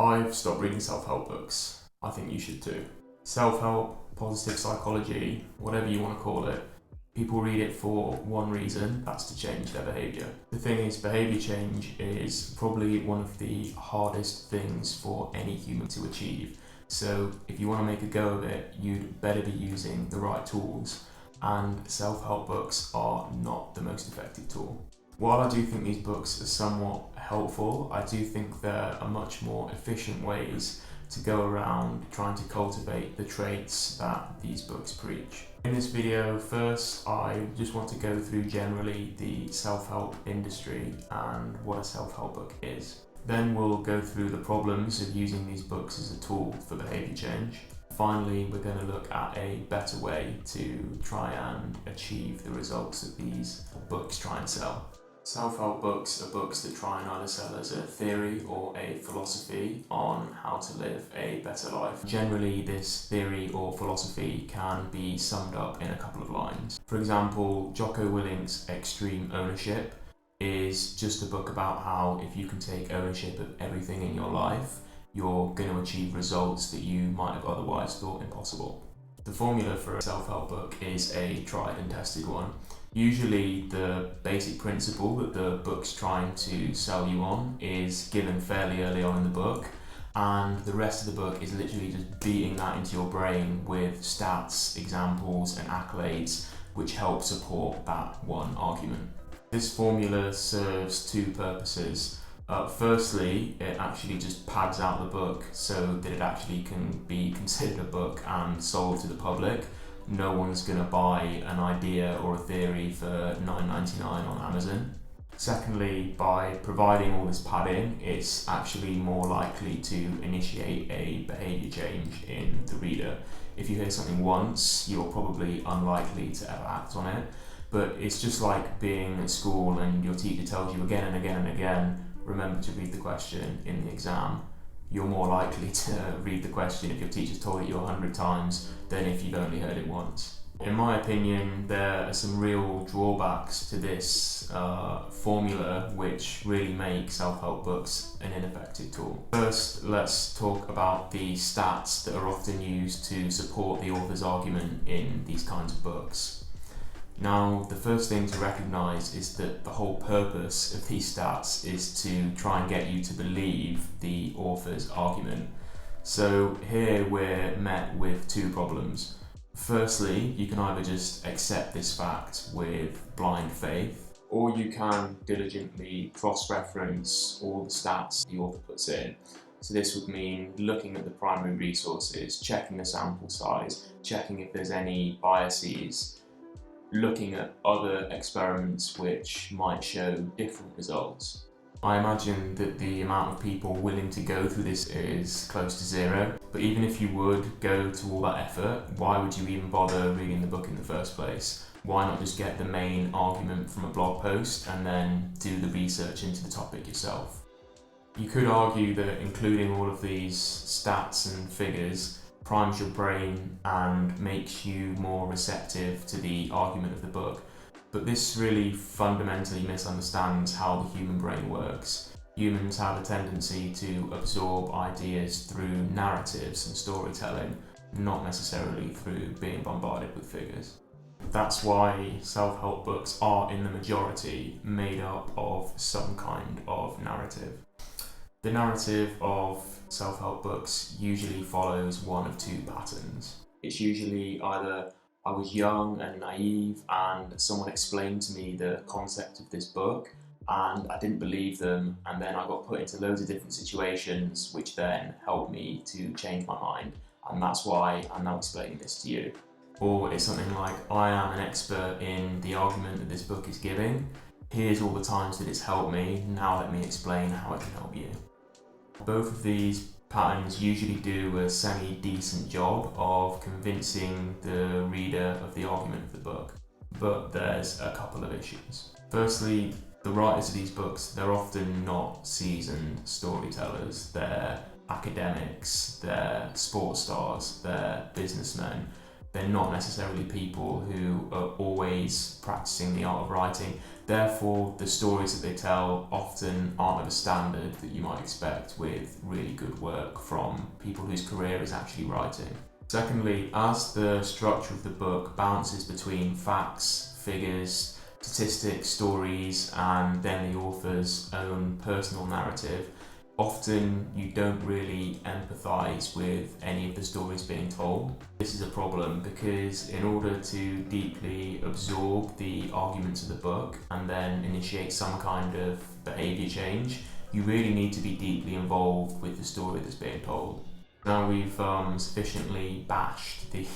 I've stopped reading self-help books. I think you should too. Self-help, positive psychology, whatever you want to call it, people read it for one reason, that's to change their behaviour. The thing is, behaviour change is probably one of the hardest things for any human to achieve. So if you want to make a go of it, you'd better be using the right tools, and self-help books are not the most effective tool. While I do think these books are somewhat helpful, I do think there are much more efficient ways to go around trying to cultivate the traits that these books preach. In this video, first I just want to go through generally the self-help industry and what a self-help book is. Then we'll go through the problems of using these books as a tool for behaviour change. Finally, we're going to look at a better way to try and achieve the results that these books try and sell. Self-help books are books that try and either sell as a theory or a philosophy on how to live a better life. Generally, this theory or philosophy can be summed up in a couple of lines. For example, Jocko Willink's Extreme Ownership is just a book about how if you can take ownership of everything in your life, you're going to achieve results that you might have otherwise thought impossible. The formula for a self-help book is a tried and tested one. Usually the basic principle that the book's trying to sell you on is given fairly early on in the book, and the rest of the book is literally just beating that into your brain with stats, examples and accolades which help support that one argument. This formula serves two purposes. Firstly, it actually just pads out the book so that it actually can be considered a book and sold to the public. No one's going to buy an idea or a theory for $9.99 on Amazon. Secondly, by providing all this padding, it's actually more likely to initiate a behaviour change in the reader. If you hear something once, you're probably unlikely to ever act on it. But it's just like being at school and your teacher tells you again and again and again, remember to read the question in the exam. You're more likely to read the question if your teacher's told it you 100 times than if you've only heard it once. In my opinion, there are some real drawbacks to this formula which really make self-help books an ineffective tool. First, let's talk about the stats that are often used to support the author's argument in these kinds of books. Now, the first thing to recognise is that the whole purpose of these stats is to try and get you to believe the author's argument. So here we're met with two problems. Firstly, you can either just accept this fact with blind faith, or you can diligently cross-reference all the stats the author puts in. So this would mean looking at the primary resources, checking the sample size, checking if there's any biases, looking at other experiments which might show different results. I imagine that the amount of people willing to go through this is close to zero, but even if you would go to all that effort, why would you even bother reading the book in the first place? Why not just get the main argument from a blog post and then do the research into the topic yourself? You could argue that including all of these stats and figures primes your brain and makes you more receptive to the argument of the book. But this really fundamentally misunderstands how the human brain works. Humans have a tendency to absorb ideas through narratives and storytelling, not necessarily through being bombarded with figures. That's why self-help books are, in the majority, made up of some kind of narrative. The narrative of self-help books usually follows one of two patterns. It's usually either I was young and naive and someone explained to me the concept of this book and I didn't believe them, and then I got put into loads of different situations which then helped me to change my mind, and that's why I'm now explaining this to you. Or it's something like, I am an expert in the argument that this book is giving, here's all the times that it's helped me, now let me explain how it can help you. Both of these patterns usually do a semi-decent job of convincing the reader of the argument of the book, but there's a couple of issues. Firstly, the writers of these books, they're often not seasoned storytellers. They're academics, they're sports stars, they're businessmen They're not necessarily people who are always practicing the art of writing. Therefore, the stories that they tell often aren't of a standard that you might expect with really good work from people whose career is actually writing. Secondly, as the structure of the book bounces between facts, figures, statistics, stories, and then the author's own personal narrative, often you don't really empathise with any of the stories being told. This is a problem because in order to deeply absorb the arguments of the book and then initiate some kind of behaviour change, you really need to be deeply involved with the story that's being told. Now we've sufficiently bashed the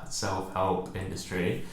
self-help industry,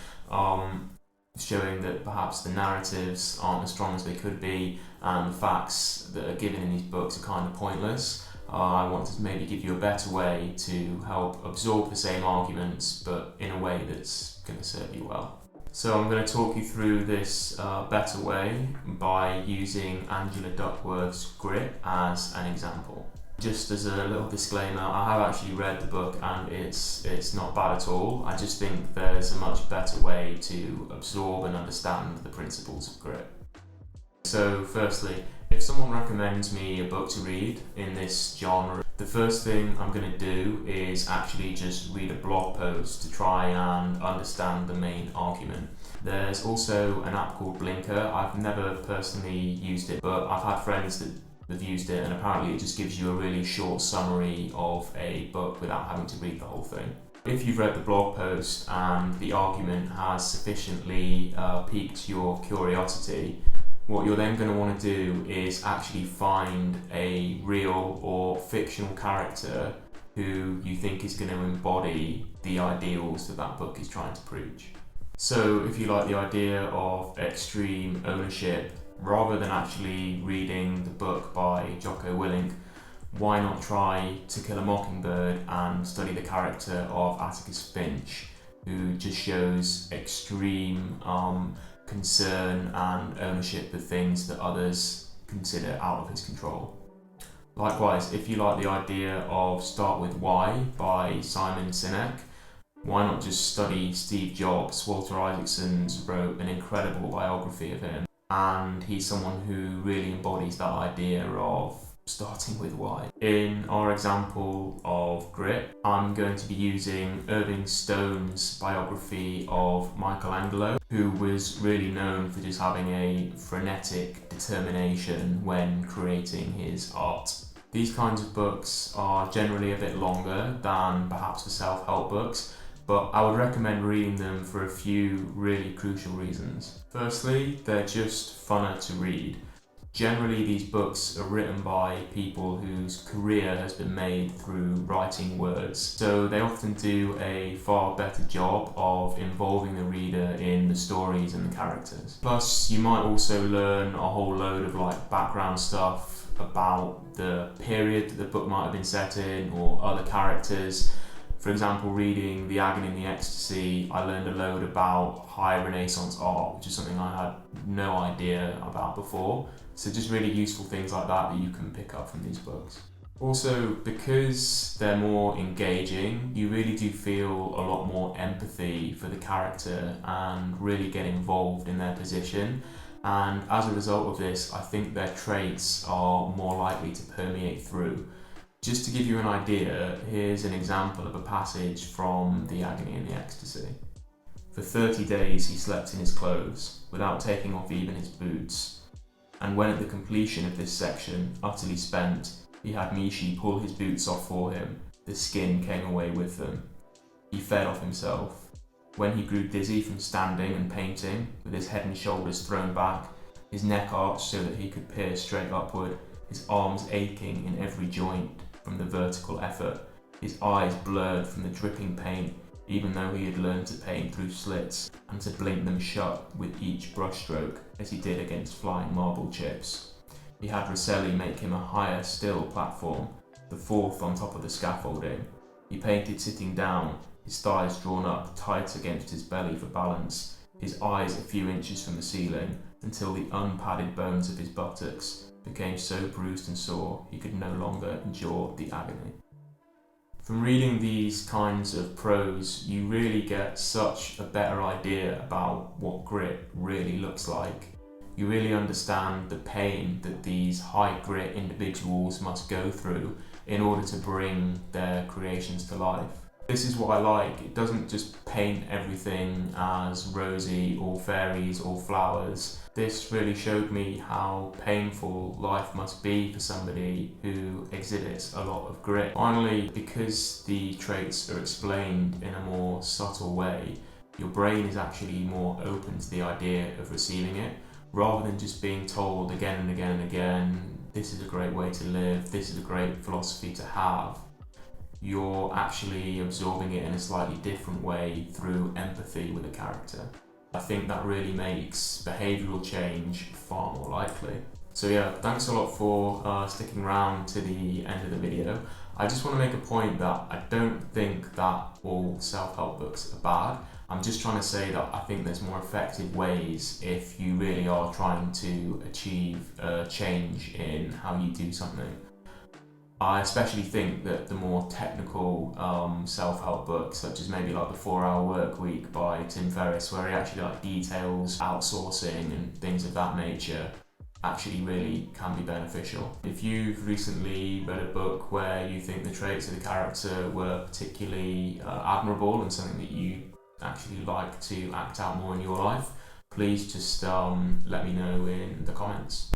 showing that perhaps the narratives aren't as strong as they could be and the facts that are given in these books are kind of pointless. I want to maybe give you a better way to help absorb the same arguments but in a way that's going to serve you well. So I'm going to talk you through this better way by using Angela Duckworth's Grit as an example. Just as a little disclaimer, I have actually read the book and it's not bad at all. I just think there's a much better way to absorb and understand the principles of grit. So firstly, if someone recommends me a book to read in this genre, the first thing I'm going to do is actually just read a blog post to try and understand the main argument. There's also an app called Blinker. I've never personally used it, but I've had friends that have used it, and apparently it just gives you a really short summary of a book without having to read the whole thing. If you've read the blog post and the argument has sufficiently piqued your curiosity, what you're then going to want to do is actually find a real or fictional character who you think is going to embody the ideals that that book is trying to preach. So if you like the idea of extreme ownership, rather than actually reading the book by Jocko Willink, why not try To Kill a Mockingbird and study the character of Atticus Finch, who just shows extreme concern and ownership of things that others consider out of his control. Likewise, if you like the idea of Start With Why by Simon Sinek, why not just study Steve Jobs? Walter Isaacson's wrote an incredible biography of him, and he's someone who really embodies that idea of starting with why. In our example of grit, I'm going to be using Irving Stone's biography of Michelangelo, who was really known for just having a frenetic determination when creating his art. These kinds of books are generally a bit longer than perhaps the self-help books, but I would recommend reading them for a few really crucial reasons. Firstly, they're just funner to read. Generally, these books are written by people whose career has been made through writing words, so they often do a far better job of involving the reader in the stories and the characters. Plus, you might also learn a whole load of background stuff about the period that the book might have been set in or other characters. For example, reading The Agony and the Ecstasy, I learned a load about high Renaissance art, which is something I had no idea about before. So just really useful things like that you can pick up from these books. Also, because they're more engaging, you really do feel a lot more empathy for the character and really get involved in their position. And as a result of this, I think their traits are more likely to permeate through. Just to give you an idea, here's an example of a passage from The Agony and the Ecstasy. For 30 days he slept in his clothes, without taking off even his boots. And when at the completion of this section, utterly spent, he had Mishi pull his boots off for him, the skin came away with them. He fed off himself. When he grew dizzy from standing and painting, with his head and shoulders thrown back, his neck arched so that he could peer straight upward, his arms aching in every joint from the vertical effort, his eyes blurred from the dripping paint, even though he had learned to paint through slits and to blink them shut with each brushstroke, as he did against flying marble chips. He had Rosselli make him a higher still platform, the fourth on top of the scaffolding. He painted sitting down, his thighs drawn up tight against his belly for balance, his eyes a few inches from the ceiling, until the unpadded bones of his buttocks became so bruised and sore he could no longer endure the agony. From reading these kinds of prose, you really get such a better idea about what grit really looks like. You really understand the pain that these high grit individuals must go through in order to bring their creations to life. This is what I like. It doesn't just paint everything as rosy or fairies or flowers. This really showed me how painful life must be for somebody who exhibits a lot of grit. Finally, because the traits are explained in a more subtle way, your brain is actually more open to the idea of receiving it, rather than just being told again and again and again, this is a great way to live, this is a great philosophy to have. You're actually absorbing it in a slightly different way through empathy with a character. I think that really makes behavioural change far more likely. So yeah, thanks a lot for sticking around to the end of the video. I just want to make a point that I don't think that all self-help books are bad. I'm just trying to say that I think there's more effective ways if you really are trying to achieve a change in how you do something. I especially think that the more technical self-help books, such as maybe like the 4-Hour Work Week by Tim Ferriss, where he actually like details outsourcing and things of that nature, actually really can be beneficial. If you've recently read a book where you think the traits of the character were particularly admirable and something that you actually like to act out more in your life, please just let me know in the comments.